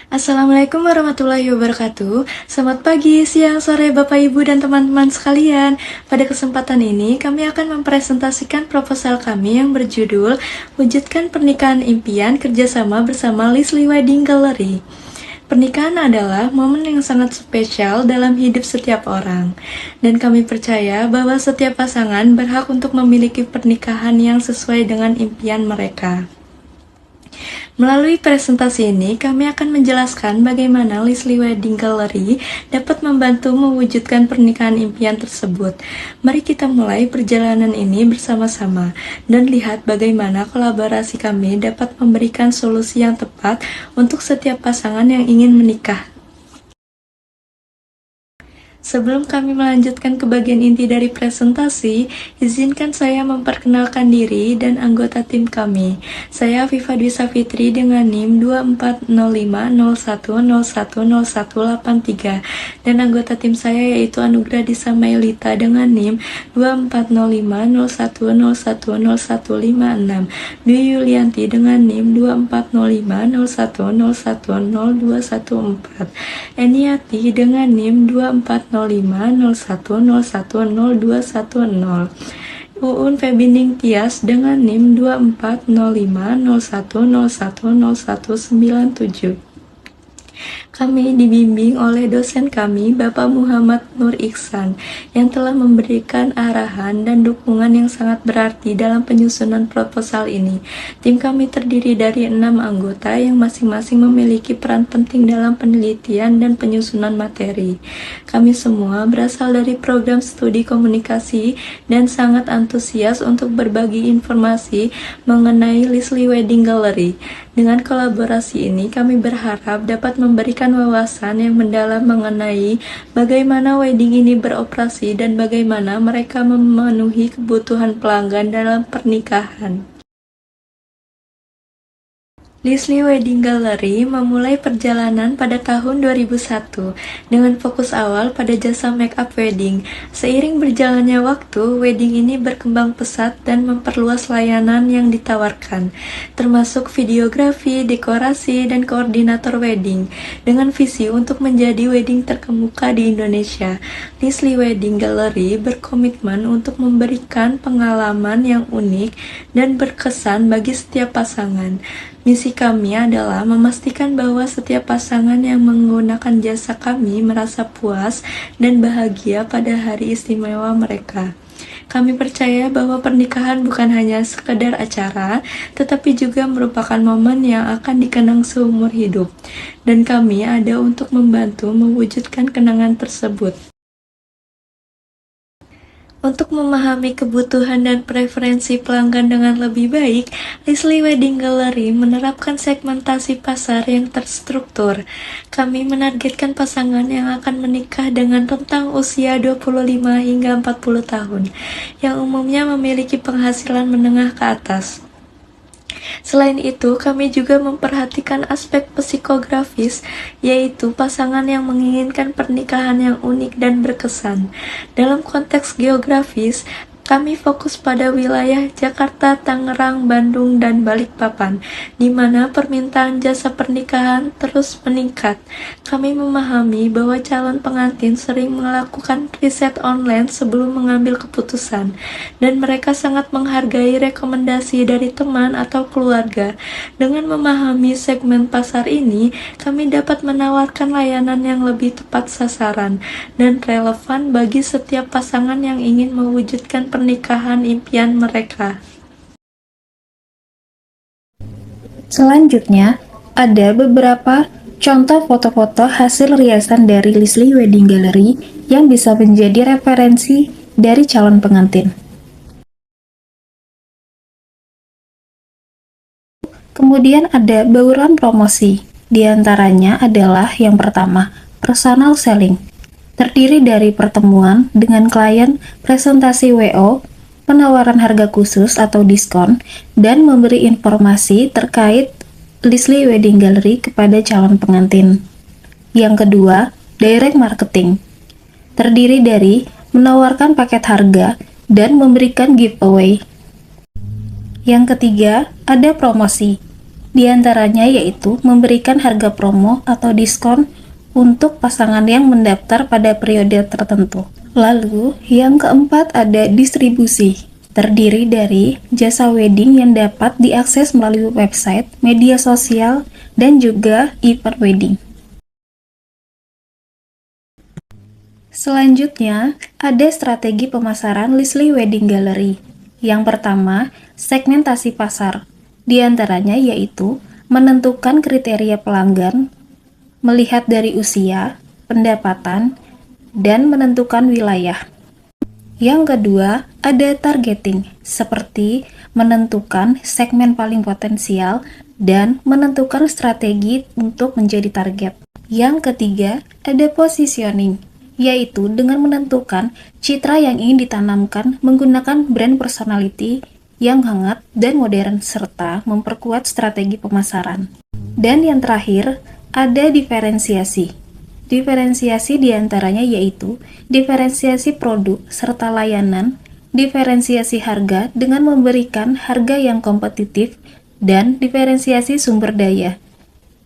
Assalamualaikum warahmatullahi wabarakatuh. Selamat pagi, siang, sore Bapak Ibu dan teman-teman sekalian. Pada kesempatan ini kami akan mempresentasikan proposal kami yang berjudul Wujudkan Pernikahan Impian Kerjasama Bersama Lisli Wedding Gallery. Pernikahan adalah momen yang sangat spesial dalam hidup setiap orang, dan kami percaya bahwa setiap pasangan berhak untuk memiliki pernikahan yang sesuai dengan impian mereka. Melalui presentasi ini, kami akan menjelaskan bagaimana Lisli Wedding Gallery dapat membantu mewujudkan pernikahan impian tersebut. Mari kita mulai perjalanan ini bersama-sama dan lihat bagaimana kolaborasi kami dapat memberikan solusi yang tepat untuk setiap pasangan yang ingin menikah. Sebelum kami melanjutkan ke bagian inti dari presentasi, izinkan saya memperkenalkan diri dan anggota tim kami. Saya Viva Dwi Safitri dengan NIM 240501010183 dan anggota tim saya yaitu Anugrah Disa Mailita dengan NIM 240501010156, Dwi Yulianti dengan NIM 240501010214, Eniati dengan NIM 240501010210, Uun Febining Tias dengan NIM 240501010197. Kami dibimbing oleh dosen kami, Bapak Muhammad Nur Iksan, yang telah memberikan arahan dan dukungan yang sangat berarti dalam penyusunan proposal ini. Tim kami terdiri dari 6 anggota yang masing-masing memiliki peran penting dalam penelitian dan penyusunan materi. Kami semua berasal dari program studi komunikasi dan sangat antusias untuk berbagi informasi mengenai Lisli Wedding Gallery. Dengan kolaborasi ini, kami berharap dapat memberikan wawasan yang mendalam mengenai bagaimana wedding ini beroperasi dan bagaimana mereka memenuhi kebutuhan pelanggan dalam pernikahan. Lisli Wedding Gallery memulai perjalanan pada tahun 2001 dengan fokus awal pada jasa make-up wedding. Seiring berjalannya waktu, wedding ini berkembang pesat dan memperluas layanan yang ditawarkan, termasuk videografi, dekorasi, dan koordinator wedding. Dengan visi untuk menjadi wedding terkemuka di Indonesia, Lisli Wedding Gallery berkomitmen untuk memberikan pengalaman yang unik dan berkesan bagi setiap pasangan. Misi kami adalah memastikan bahwa setiap pasangan yang menggunakan jasa kami merasa puas dan bahagia pada hari istimewa mereka. Kami percaya bahwa pernikahan bukan hanya sekedar acara, tetapi juga merupakan momen yang akan dikenang seumur hidup. Dan kami ada untuk membantu mewujudkan kenangan tersebut. Untuk memahami kebutuhan dan preferensi pelanggan dengan lebih baik, Lisli Wedding Gallery menerapkan segmentasi pasar yang terstruktur. Kami menargetkan pasangan yang akan menikah dengan rentang usia 25 hingga 40 tahun, yang umumnya memiliki penghasilan menengah ke atas. Selain itu, kami juga memperhatikan aspek psikografis, yaitu pasangan yang menginginkan pernikahan yang unik dan berkesan. Dalam konteks geografis, kami fokus pada wilayah Jakarta, Tangerang, Bandung, dan Balikpapan, di mana permintaan jasa pernikahan terus meningkat. Kami memahami bahwa calon pengantin sering melakukan riset online sebelum mengambil keputusan, dan mereka sangat menghargai rekomendasi dari teman atau keluarga. Dengan memahami segmen pasar ini, kami dapat menawarkan layanan yang lebih tepat sasaran dan relevan bagi setiap pasangan yang ingin mewujudkan pernikahan impian mereka. Selanjutnya, ada beberapa contoh foto-foto hasil riasan dari Lisli Wedding Gallery yang bisa menjadi referensi dari calon pengantin. Kemudian ada bauran promosi. Di antaranya adalah yang pertama, personal selling. Terdiri dari pertemuan dengan klien, presentasi WO, penawaran harga khusus atau diskon, dan memberi informasi terkait Lisli Wedding Gallery kepada calon pengantin. Yang kedua, direct marketing. Terdiri dari menawarkan paket harga dan memberikan giveaway. Yang ketiga, ada promosi. Di antaranya yaitu memberikan harga promo atau diskon untuk pasangan yang mendaftar pada periode tertentu. Lalu, yang keempat ada distribusi. Terdiri dari jasa wedding yang dapat diakses melalui website, media sosial, dan juga event wedding. Selanjutnya, ada strategi pemasaran Lisli Wedding Gallery. Yang pertama, segmentasi pasar. Di antaranya yaitu menentukan kriteria pelanggan, melihat dari usia, pendapatan, dan menentukan wilayah. Yang kedua, ada targeting, seperti menentukan segmen paling potensial dan menentukan strategi untuk menjadi target. Yang ketiga, ada positioning, yaitu dengan menentukan citra yang ingin ditanamkan menggunakan brand personality yang hangat dan modern serta memperkuat strategi pemasaran. Dan yang terakhir, ada diferensiasi. Diferensiasi diantaranya yaitu diferensiasi produk serta layanan, diferensiasi harga dengan memberikan harga yang kompetitif, dan diferensiasi sumber daya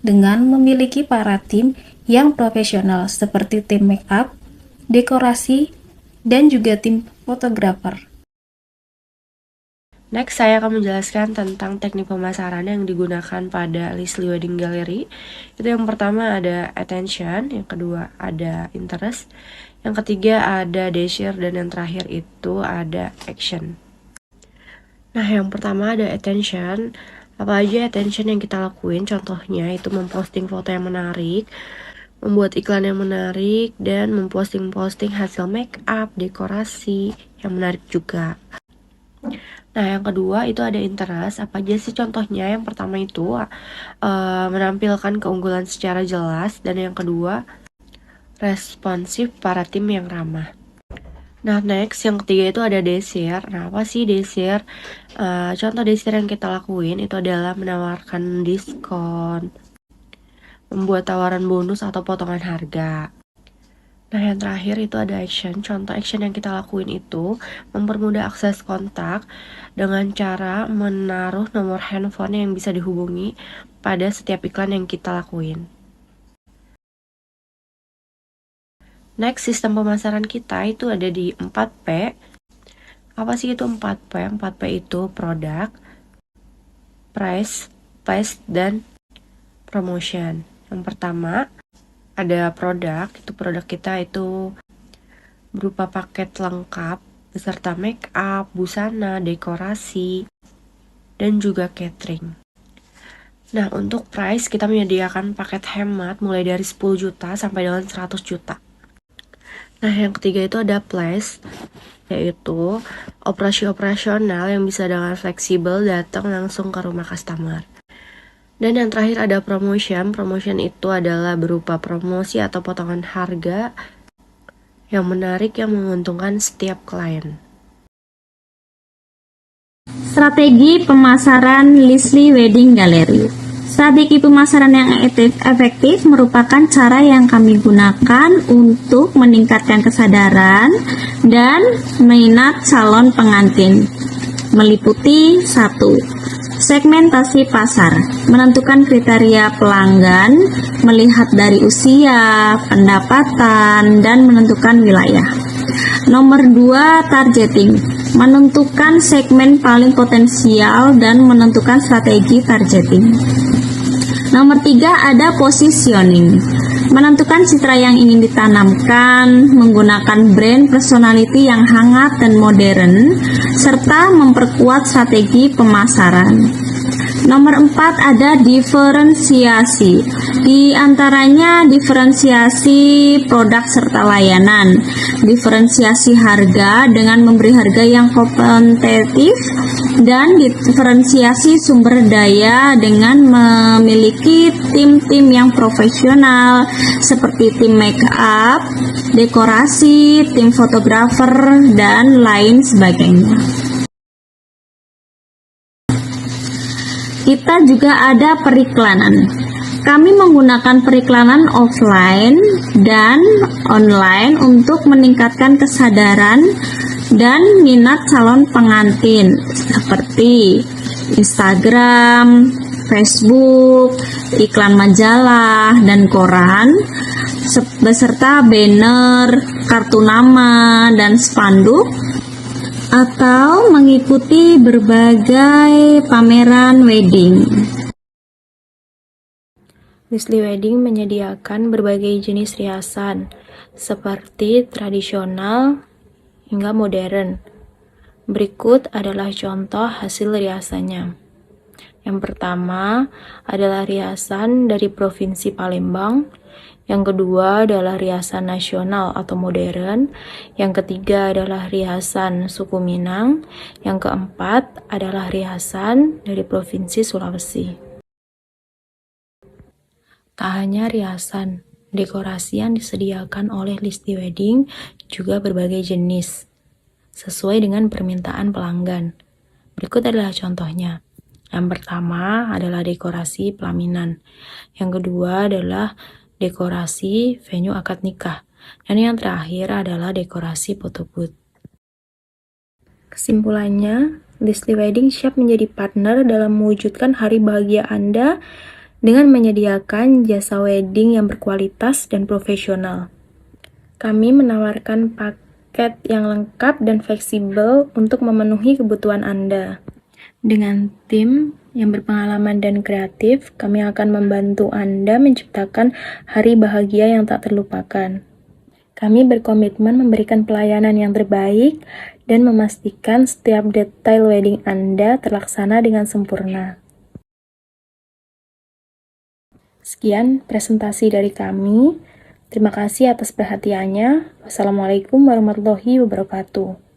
dengan memiliki para tim yang profesional seperti tim make up, dekorasi, dan juga tim fotografer. Next, saya akan menjelaskan tentang teknik pemasaran yang digunakan pada Lisli Wedding Gallery. Itu yang pertama ada attention, yang kedua ada interest, yang ketiga ada desire, dan yang terakhir itu ada action. Nah, yang pertama ada attention. Apa aja attention yang kita lakuin? Contohnya itu memposting foto yang menarik, membuat iklan yang menarik, dan memposting hasil make up, dekorasi yang menarik juga. Nah, yang kedua itu ada interest. Apa aja sih contohnya? Yang pertama itu menampilkan keunggulan secara jelas, dan yang kedua responsif para tim yang ramah. Nah, next yang ketiga itu ada desire. Nah, apa sih desire? Contoh desire yang kita lakuin itu adalah menawarkan diskon, membuat tawaran bonus atau potongan harga. Nah, yang terakhir itu ada action. Contoh action yang kita lakuin itu mempermudah akses kontak dengan cara menaruh nomor handphone yang bisa dihubungi pada setiap iklan yang kita lakuin. Next, sistem pemasaran kita itu ada di 4P. Apa sih itu 4P? 4P itu produk, price, place, dan promotion. Yang pertama ada produk, itu produk kita itu berupa paket lengkap beserta make up, busana, dekorasi, dan juga catering. Nah, untuk price kita menyediakan paket hemat mulai dari 10 juta sampai dengan 100 juta. Nah, yang ketiga itu ada place, yaitu operasi operasional yang bisa dengan fleksibel datang langsung ke rumah customer. Dan yang terakhir ada promotion. Promotion itu adalah berupa promosi atau potongan harga yang menarik yang menguntungkan setiap klien. Strategi pemasaran Lisli Wedding Gallery. Strategi pemasaran yang efektif merupakan cara yang kami gunakan untuk meningkatkan kesadaran dan minat calon pengantin. Meliputi 1. Segmentasi pasar, menentukan kriteria pelanggan, melihat dari usia, pendapatan, dan menentukan wilayah. Nomor 2, targeting, menentukan segmen paling potensial dan menentukan strategi targeting. Nomor 3, ada positioning, menentukan citra yang ingin ditanamkan, menggunakan brand personality yang hangat dan modern, serta memperkuat strategi pemasaran. Nomor 4 ada diferensiasi, di antaranya diferensiasi produk serta layanan, diferensiasi harga dengan memberi harga yang kompetitif, dan diferensiasi sumber daya dengan memiliki tim-tim yang profesional seperti tim make up, dekorasi, tim fotografer, dan lain sebagainya. Kita juga ada periklanan. Kami menggunakan periklanan offline dan online untuk meningkatkan kesadaran dan minat calon pengantin seperti Instagram, Facebook, iklan majalah, dan koran, beserta banner, kartu nama, dan spanduk, atau mengikuti berbagai pameran wedding. Leslie Wedding menyediakan berbagai jenis riasan, seperti tradisional hingga modern. Berikut adalah contoh hasil riasannya. Yang pertama adalah riasan dari Provinsi Palembang. Yang kedua adalah riasan nasional atau modern. Yang ketiga adalah riasan suku Minang. Yang keempat adalah riasan dari Provinsi Sulawesi. Tak hanya riasan, dekorasi yang disediakan oleh Leslie Wedding juga berbagai jenis, sesuai dengan permintaan pelanggan. Berikut adalah contohnya. Yang pertama adalah dekorasi pelaminan. Yang kedua adalah dekorasi venue akad nikah. Dan yang terakhir adalah dekorasi photo booth. Kesimpulannya, Leslie Wedding siap menjadi partner dalam mewujudkan hari bahagia Anda dengan menyediakan jasa wedding yang berkualitas dan profesional. Kami menawarkan paket yang lengkap dan fleksibel untuk memenuhi kebutuhan Anda. Dengan tim yang berpengalaman dan kreatif, kami akan membantu Anda menciptakan hari bahagia yang tak terlupakan. Kami berkomitmen memberikan pelayanan yang terbaik dan memastikan setiap detail wedding Anda terlaksana dengan sempurna. Sekian presentasi dari kami. Terima kasih atas perhatiannya. Wassalamualaikum warahmatullahi wabarakatuh.